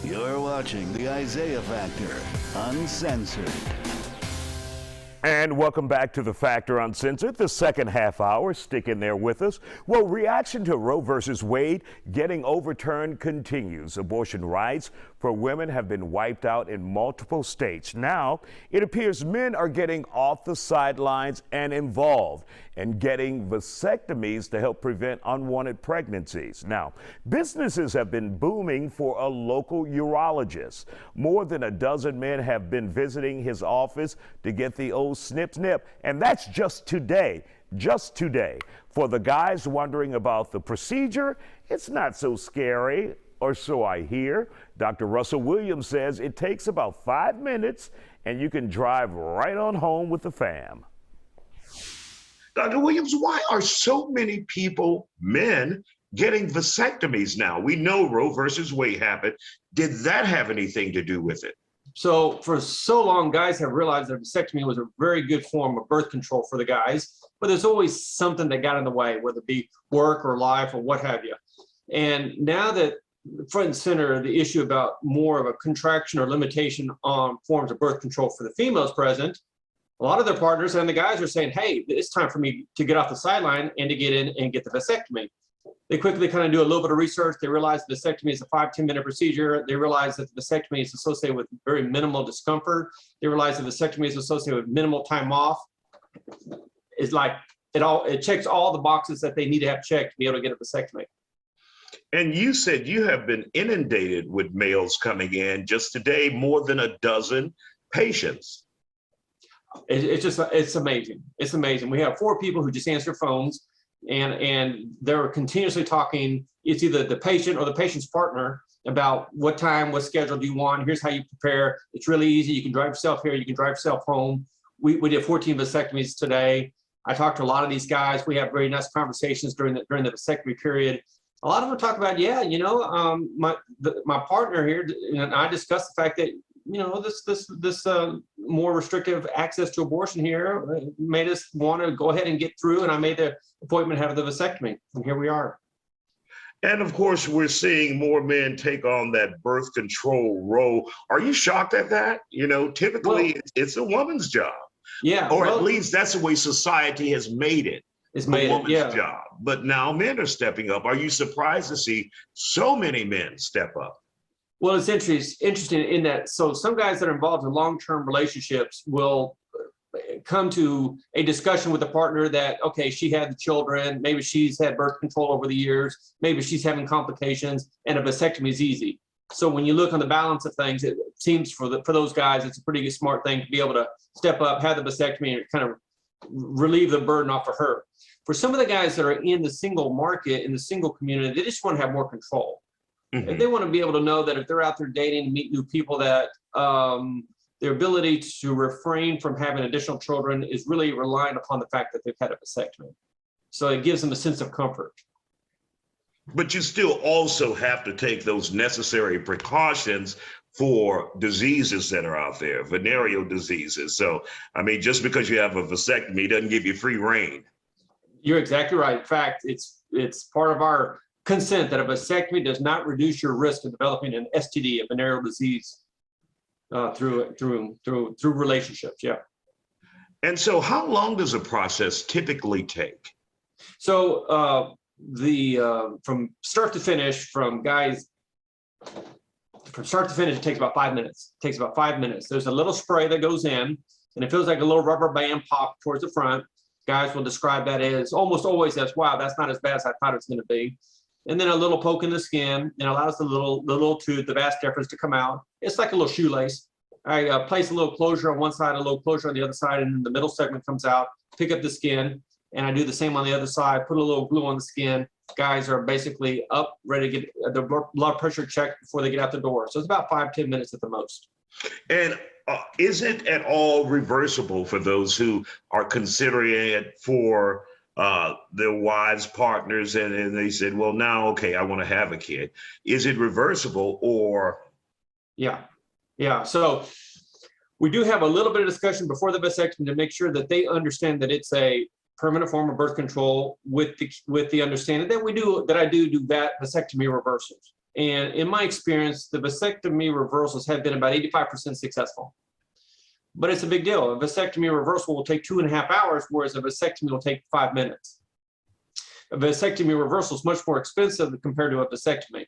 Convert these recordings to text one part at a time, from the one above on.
You're watching the Isiah Factor Uncensored. And welcome back to the Factor Uncensored, the second half hour. Stick in there with us. Well, reaction to Roe versus Wade getting overturned continues. Abortion rights for women have been wiped out in multiple states. Now, it appears men are getting off the sidelines and involved and getting vasectomies to help prevent unwanted pregnancies. Now, businesses have been booming for a local urologist. More than a dozen men have been visiting his office to get the old snip, and that's just today. Just today. For the guys wondering about the procedure, it's not so scary, or so I hear. Dr. Russel Williams says it takes about 5 minutes and you can drive right on home with the fam. Dr. Williams, why are so many people, men, getting vasectomies now? We know Roe versus Wade happened. Did that have anything to do with it? So for so long, guys have realized that vasectomy was a very good form of birth control for the guys, but there's always something that got in the way, whether it be work or life or what have you. And now that front and center, the issue about more of a contraction or limitation on forms of birth control for the females present, a lot of their partners and the guys are saying, hey, it's time for me to get off the sideline and to get in and get the vasectomy. They quickly kind of do a little bit of research. They realize the vasectomy is a 5-10 minute procedure. They realize that the vasectomy is associated with very minimal discomfort. They realize that the vasectomy is associated with minimal time off. It's like it checks all the boxes that they need to have checked to be able to get a vasectomy. And you said you have been inundated with males coming in just today, more than a dozen patients. It's amazing. It's amazing. We have 4 people who just answer phones, and they're continuously talking. It's either the patient or the patient's partner about what time, what schedule do you want? Here's how you prepare. It's really easy. You can drive yourself here. You can drive yourself home. We did 14 vasectomies today. I talked to a lot of these guys. We have very nice conversations during the vasectomy period. A lot of them talk about, yeah, you know, my partner here, and I discussed the fact that, you know, this more restrictive access to abortion here made us want to go ahead and get through, and I made the appointment to have the vasectomy, and here we are. And of course, we're seeing more men take on that birth control role. Are you shocked at that? You know, typically it's a woman's job. Yeah. Or at least that's the way society has made it. It's made a woman's yeah. job. But now men are stepping up. Are you surprised to see so many men step up? Well, it's interesting in that, so some guys that are involved in long-term relationships will come to a discussion with a partner that, okay, she had the children, maybe she's had birth control over the years, maybe she's having complications, and a vasectomy is easy. So when you look on the balance of things, it seems for those guys, it's a pretty smart thing to be able to step up, have the vasectomy, and kind of relieve the burden off of her. For some of the guys that are in the single market, in the single community, they just want to have more control. Mm-hmm. They want to be able to know that if they're out there dating and meet new people, that their ability to refrain from having additional children is really reliant upon the fact that they've had a vasectomy. So it gives them a sense of comfort. But you still also have to take those necessary precautions for diseases that are out there, venereal diseases. So, I mean, just because you have a vasectomy doesn't give you free reign. You're exactly right. In fact, it's part of our consent that a vasectomy does not reduce your risk of developing an STD, a venereal disease, through relationships. Yeah. And so, how long does a process typically take? So, from start to finish, from start to finish, it takes about 5 minutes. It takes about 5 minutes. There's a little spray that goes in, and it feels like a little rubber band pop towards the front. Guys will describe that as almost always as, wow, that's not as bad as I thought it was going to be. And then a little poke in the skin and allows the little tube, the vas deferens, to come out. It's like a little shoelace. I place a little closure on one side, a little closure on the other side, and then the middle segment comes out, pick up the skin, and I do the same on the other side, put a little glue on the skin. Guys are basically up, ready to get their blood pressure checked before they get out the door. So it's about 5-10 minutes at the most. And is it at all reversible for those who are considering it for their wives, partners, and they said, well, now, okay, I want to have a kid. Is it reversible or? Yeah. So we do have a little bit of discussion before the vasectomy to make sure that they understand that it's a permanent form of birth control, with the understanding that I do vasectomy reversals. And in my experience, the vasectomy reversals have been about 85% successful. But it's a big deal. A vasectomy reversal will take 2.5 hours, whereas a vasectomy will take 5 minutes. A vasectomy reversal is much more expensive compared to a vasectomy.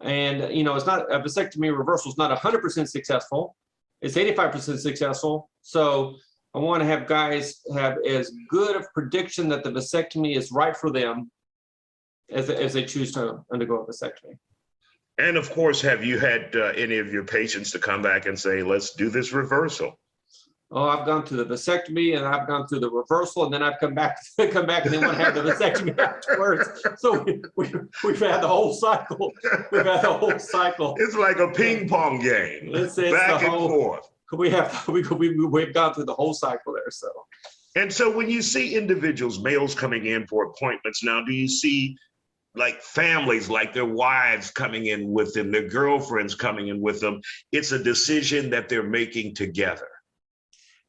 And, you know, it's not, a vasectomy reversal is not 100% successful. It's 85% successful. So I want to have guys have as good of prediction that the vasectomy is right for them as they choose to undergo a vasectomy. And of course, have you had any of your patients to come back and say, let's do this reversal? Oh, I've gone through the vasectomy and I've gone through the reversal, and then I've come back and they want to have the vasectomy afterwards. So we've had the whole cycle. We've had the whole cycle. It's like a ping pong game, it's back and forth. We've gone through the whole cycle there. So. And so when you see individuals, males coming in for appointments now, do you see like families, like their wives coming in with them, their girlfriends coming in with them? It's a decision that they're making together.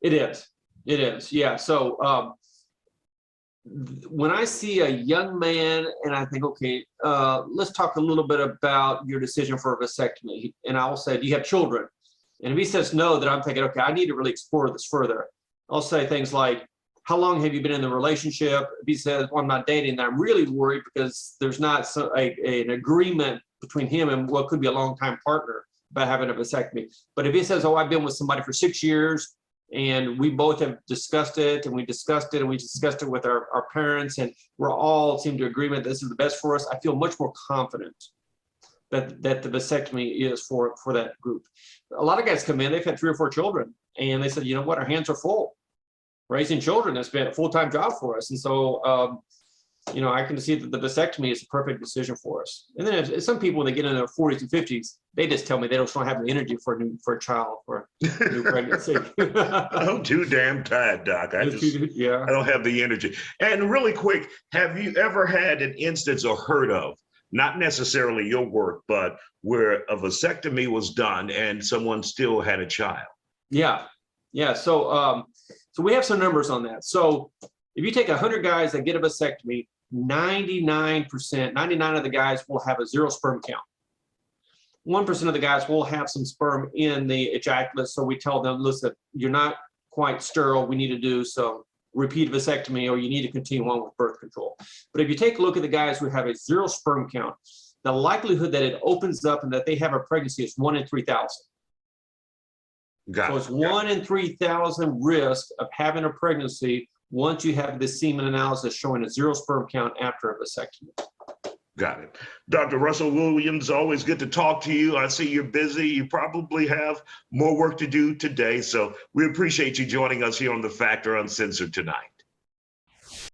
It is, yeah. So when I see a young man and I think, okay, let's talk a little bit about your decision for a vasectomy. And I'll say, do you have children? And if he says no, then I'm thinking, okay, I need to really explore this further. I'll say things like, how long have you been in the relationship? If he says, well, I'm not dating, then I'm really worried because there's not an agreement between him and what could be a long-time partner about having a vasectomy. But if he says, oh, I've been with somebody for 6 years, and we both have discussed it, and we discussed it with our parents, and we're all seem to agreement that this is the best for us, I feel much more confident that the vasectomy is for that group. A lot of guys come in, they've had 3 or 4 children, and they said, you know what, our hands are full. Raising children has been a full-time job for us. And so, you know, I can see that the vasectomy is a perfect decision for us. And then if some people, when they get in their 40s and 50s, they just tell me they don't have the energy for a child, for a new pregnancy. I'm too damn tired, Doc. I don't have the energy. And really quick, have you ever had an instance or heard of, not necessarily your work, but where a vasectomy was done and someone still had a child? Yeah. So we have some numbers on that. So if you take 100 guys that get a vasectomy, 99 of the guys will have a 0 sperm count. 1% of the guys will have some sperm in the ejaculate. So we tell them, listen, you're not quite sterile. We need to do some repeat vasectomy, or you need to continue on with birth control. But if you take a look at the guys who have a 0 sperm count, the likelihood that it opens up and that they have a pregnancy is 1 in 3,000. So it's 1 in 3,000 risk of having a pregnancy once you have the semen analysis showing a 0 sperm count after a vasectomy. Got it. Dr. Russel Williams, always good to talk to you. I see you're busy. You probably have more work to do today. So we appreciate you joining us here on The Factor Uncensored tonight.